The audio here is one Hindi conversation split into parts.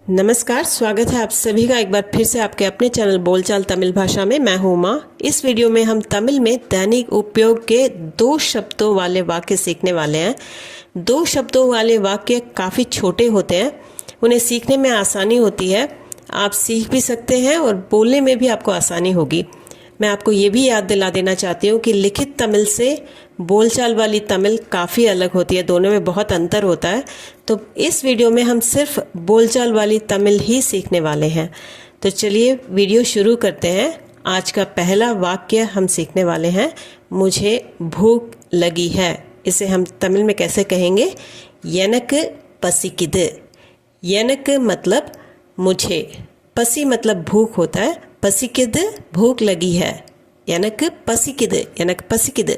नमस्कार, स्वागत है आप सभी का एक बार फिर से आपके अपने चैनल बोलचाल तमिल भाषा में। मैं हूँ उमा। इस वीडियो में हम तमिल में दैनिक उपयोग के 2 शब्दों वाले वाक्य सीखने वाले हैं। 2 शब्दों वाले वाक्य काफ़ी छोटे होते हैं, उन्हें सीखने में आसानी होती है। आप सीख भी सकते हैं और बोलने में भी आपको आसानी होगी। मैं आपको ये भी याद दिला देना चाहती हूँ कि लिखित तमिल से बोलचाल वाली तमिल काफ़ी अलग होती है, दोनों में बहुत अंतर होता है। तो इस वीडियो में हम सिर्फ बोलचाल वाली तमिल ही सीखने वाले हैं। तो चलिए वीडियो शुरू करते हैं। आज का पहला वाक्य हम सीखने वाले हैं, मुझे भूख लगी है। इसे हम तमिल में कैसे कहेंगे? यनक पसिकिद। यनक मतलब मुझे, पसी मतलब भूख होता है, पसिकिद भूख लगी है। यनक पसिकिद, यनक पसिकिद।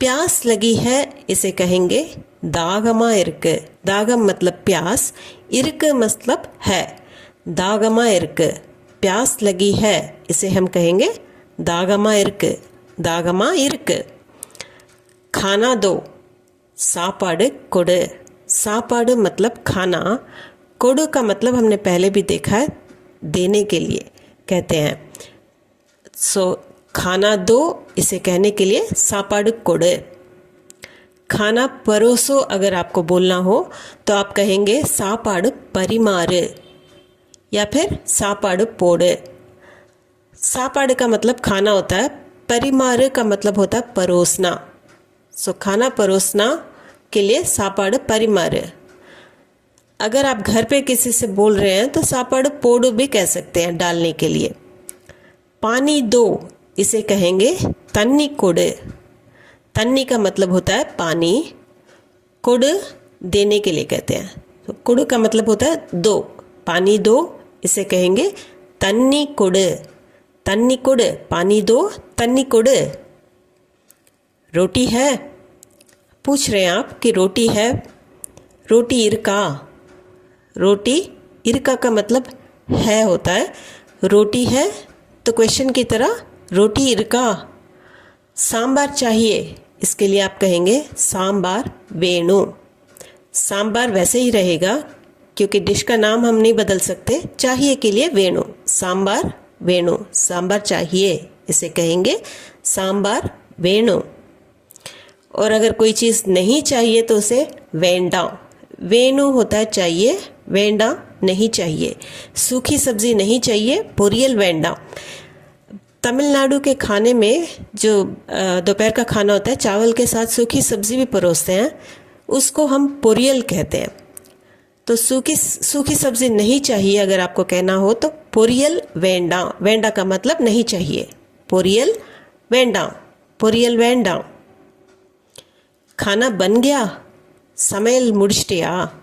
प्यास लगी है, इसे कहेंगे दागमा इरुक्कु। दागम मतलब प्यास, इरुक्कु मतलब है। दागमा इरुक्कु, प्यास लगी है, इसे हम कहेंगे दागमा इरुक्कु, दागमा इरुक्कु। खाना दो, सापाडु कोडु। सापाडु मतलब खाना, कोडु का मतलब हमने पहले भी देखा है, देने के लिए कहते हैं। खाना दो, इसे कहने के लिए सापाडु कोडु। खाना परोसो अगर आपको बोलना हो तो आप कहेंगे सापाडु परिमारु या फिर सापाडु पोडु। सापाडु का मतलब खाना होता है, परिमारु का मतलब होता है परोसना। खाना परोसना के लिए सापाडु परिमारु। अगर आप घर पे किसी से बोल रहे हैं तो सापाडु पोडु भी कह सकते हैं, डालने के लिए। पानी दो, इसे कहेंगे तन्नी कोडु। तन्नी का मतलब होता है पानी, कोडु देने के लिए कहते हैं। तो कोडु का मतलब होता है दो, पानी दो, इसे कहेंगे तन्नी कोडु। तन्नी कोडु, पानी दो, तन्नी कोडु। रोटी है, पूछ रहे हैं आप कि रोटी है। रोटी इरका। रोटी इरका का मतलब है होता है। रोटी है तो क्वेश्चन की तरह रोटी इरका। सांबार चाहिए, इसके लिए आप कहेंगे सांबार वेणु। सांबार वैसे ही रहेगा क्योंकि डिश का नाम हम नहीं बदल सकते, चाहिए के लिए वेणु, सांबार वेणु। सांबार चाहिए, इसे कहेंगे सांबार वेणु। और अगर कोई चीज़ नहीं चाहिए तो उसे वेंडा। वेणु होता है चाहिए, वेंडा नहीं चाहिए। सूखी सब्जी नहीं चाहिए, पोरियल वेंडा। तमिलनाडु के खाने में जो दोपहर का खाना होता है, चावल के साथ सूखी सब्जी भी परोसते हैं, उसको हम पोरियल कहते हैं। तो सूखी सब्जी नहीं चाहिए अगर आपको कहना हो तो पोरियल वेंडा। वेंडा का मतलब नहीं चाहिए, पोरियल वेंडा, पोरियल वेंडा। खाना बन गया, समेल मुड़िष्टिया।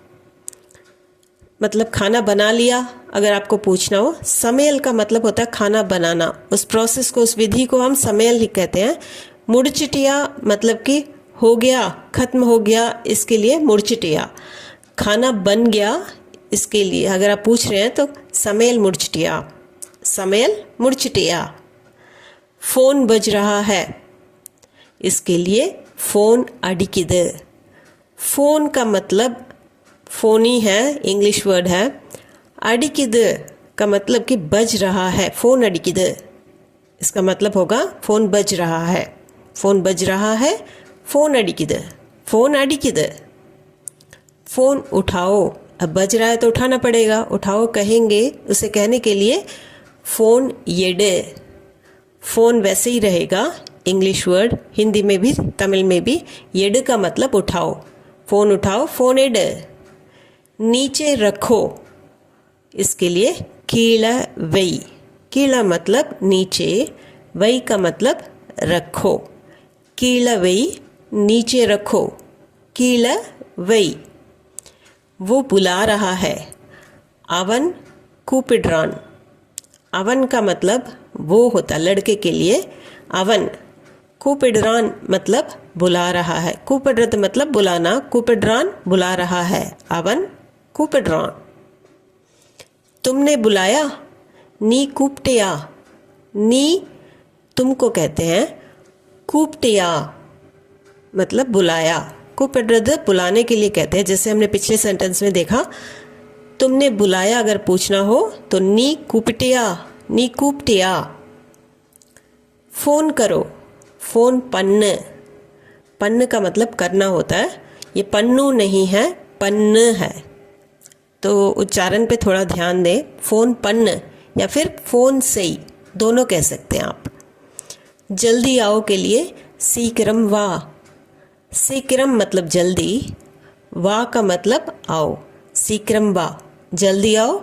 मतलब खाना बना लिया अगर आपको पूछना हो। समेल का मतलब होता है खाना बनाना, उस प्रोसेस को, उस विधि को हम समेल ही कहते हैं। मुड़चिटिया मतलब कि हो गया, खत्म हो गया, इसके लिए मुड़चिटिया। खाना बन गया, इसके लिए अगर आप पूछ रहे हैं तो समेल मुड़चिटिया, समेल मुड़चिटिया। फ़ोन बज रहा है, इसके लिए फ़ोन अडिकिद। फ़ोन का मतलब फ़ोन ही है, इंग्लिश वर्ड है। अडिकिद का मतलब कि बज रहा है, फ़ोन अडिकिद। इसका मतलब होगा फ़ोन बज रहा है, फ़ोन बज रहा है, फ़ोन अडिकिद, फ़ोन अडिकिद। फ़ोन उठाओ, अब बज रहा है तो उठाना पड़ेगा, उठाओ कहेंगे, उसे कहने के लिए फ़ोन येडे। फ़ोन वैसे ही रहेगा, इंग्लिश वर्ड, हिंदी में भी तमिल में भी। येड का मतलब उठाओ, फ़ोन उठाओ, फ़ोन एड। नीचे रखो, इसके लिए कीला वई। कीला मतलब नीचे, वई का मतलब रखो। कीला वई, नीचे रखो, कीला वई। वो बुला रहा है, अवन कूपिड्रान। अवन का मतलब वो होता, लड़के के लिए अवन। कूपिड्रान मतलब बुला रहा है। कूपिड्रत मतलब बुलाना, कूपिड्रान बुला रहा है, अवन कूपिड्रान। तुमने बुलाया, नी कूपटिया। नी तुमको कहते हैं, कूपटिया मतलब बुलाया। कूपिड्रत बुलाने के लिए कहते हैं, जैसे हमने पिछले सेंटेंस में देखा तुमने बुलाया अगर पूछना हो तो नी कूपटिया, नी कूपटिया। फ़ोन करो, फ़ोन पन्न, पन्न का मतलब करना होता है, ये पन्नू नहीं है, पन्न है, तो उच्चारण पे थोड़ा ध्यान दें। फ़ोन पन्न या फिर फ़ोन सही दोनों कह सकते हैं आप। जल्दी आओ के लिए सीक्रम वाह, सीक्रम मतलब जल्दी, वाह का मतलब आओ, सीक्रम वाह, जल्दी आओ,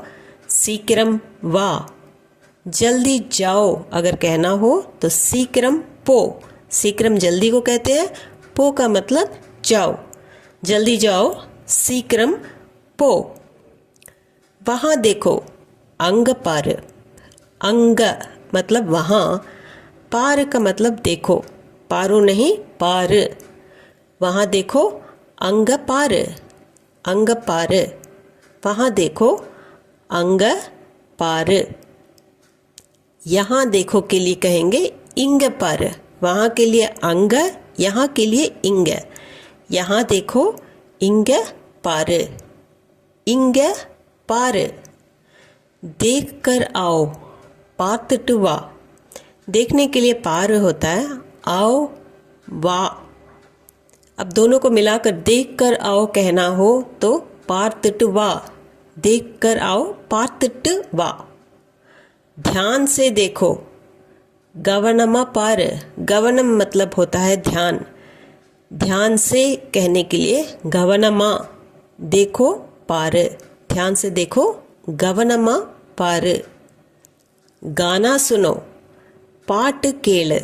सीक्रम वाह। जल्दी जाओ अगर कहना हो तो सीक्रम पो, सीक्रम जल्दी को कहते हैं, पो का मतलब जाओ, जल्दी जाओ, सीक्रम पो। वहाँ देखो, अंग पार, अंग मतलब वहाँ, पार का मतलब देखो, पारो नहीं पार। वहाँ देखो, अंग पार, अंग पार। वहाँ देखो, अंग पार। यहाँ देखो के लिए कहेंगे इंग पर, वहाँ के लिए अंग, यहाँ के लिए इंग। यहाँ देखो इंग पार, इंग पार। देख कर आओ, पातटुवा, देखने के लिए पार होता है, आओ वा। अब दोनों को मिलाकर देख कर आओ कहना हो तो पातटुवा, देख कर आओ पातटुवा। ध्यान से देखो, गवनमा पार, गवनम मतलब होता है ध्यान, ध्यान से कहने के लिए गवनमा, देखो पार, ध्यान से देखो, गवनमा पार। गाना सुनो, पाट केल,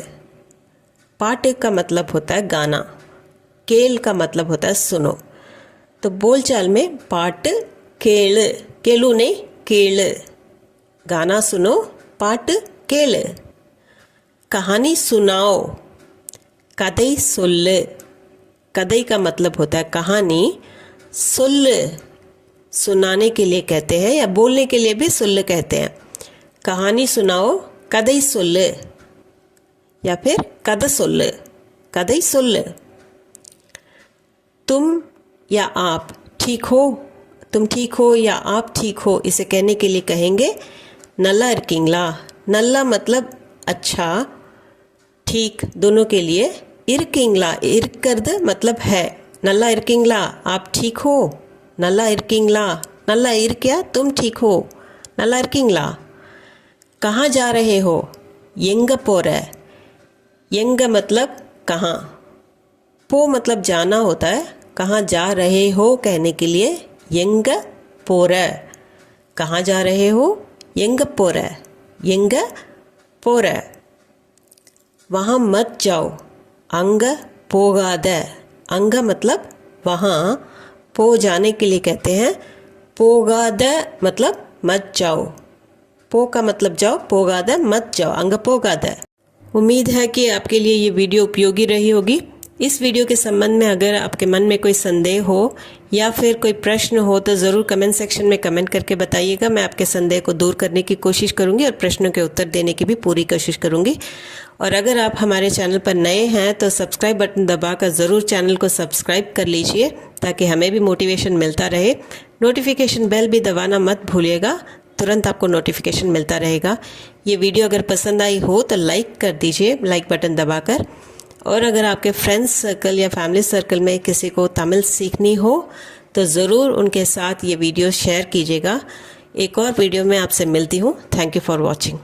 पाट का मतलब होता है गाना, केल का मतलब होता है सुनो, तो बोलचाल में पाट केल, केलू नहीं केल। गाना सुनो, पाट केल। कहानी सुनाओ, कदई सुल्ल, कदई का मतलब होता है कहानी, सुल्ल सुनाने के लिए कहते हैं या बोलने के लिए भी सुल्ल कहते हैं। कहानी सुनाओ, कदई सुल्ल या फिर कद सुल्ल, कदई सुल्ल। तुम या आप ठीक हो, तुम ठीक हो या आप ठीक हो, इसे कहने के लिए कहेंगे नल्ला इरकिंगला। नल्ला मतलब अच्छा, ठीक दोनों के लिए। इरकिंगला, इरकर्द मतलब है, नल्ला इरकिंगला आप ठीक हो, नल्ला इरकिंगला, नल्ला इर क्या तुम ठीक हो, नल्ला इरकिंगला। कहाँ जा रहे हो, यंग पोर, यंग मतलब कहाँ, पो मतलब जाना होता है, कहाँ जा रहे हो कहने के लिए यंग पोर, कहाँ जा रहे हो यंग पोर, यंग पोर। वहाँ मत जाओ, अंग पोगाद, अंग मतलब वहाँ, पो जाने के लिए कहते हैं, पोगाद मतलब मत जाओ, पो का मतलब जाओ, पोगाद मत जाओ, अंग पोगाद। उम्मीद है कि आपके लिए ये वीडियो उपयोगी रही होगी। इस वीडियो के संबंध में अगर आपके मन में कोई संदेह हो या फिर कोई प्रश्न हो तो ज़रूर कमेंट सेक्शन में कमेंट करके बताइएगा। मैं आपके संदेह को दूर करने की कोशिश करूंगी और प्रश्नों के उत्तर देने की भी पूरी कोशिश करूंगी। और अगर आप हमारे चैनल पर नए हैं तो सब्सक्राइब बटन दबाकर ज़रूर चैनल को सब्सक्राइब कर लीजिए ताकि हमें भी मोटिवेशन मिलता रहे। नोटिफिकेशन बेल भी दबाना मत भूलिएगा, तुरंत आपको नोटिफिकेशन मिलता रहेगा। ये वीडियो अगर पसंद आई हो तो लाइक कर दीजिए, लाइक बटन दबाकर। और अगर आपके फ्रेंड्स सर्कल या फैमिली सर्कल में किसी को तमिल सीखनी हो तो ज़रूर उनके साथ ये वीडियो शेयर कीजिएगा। एक और वीडियो में आपसे मिलती हूँ। Thank you for watching.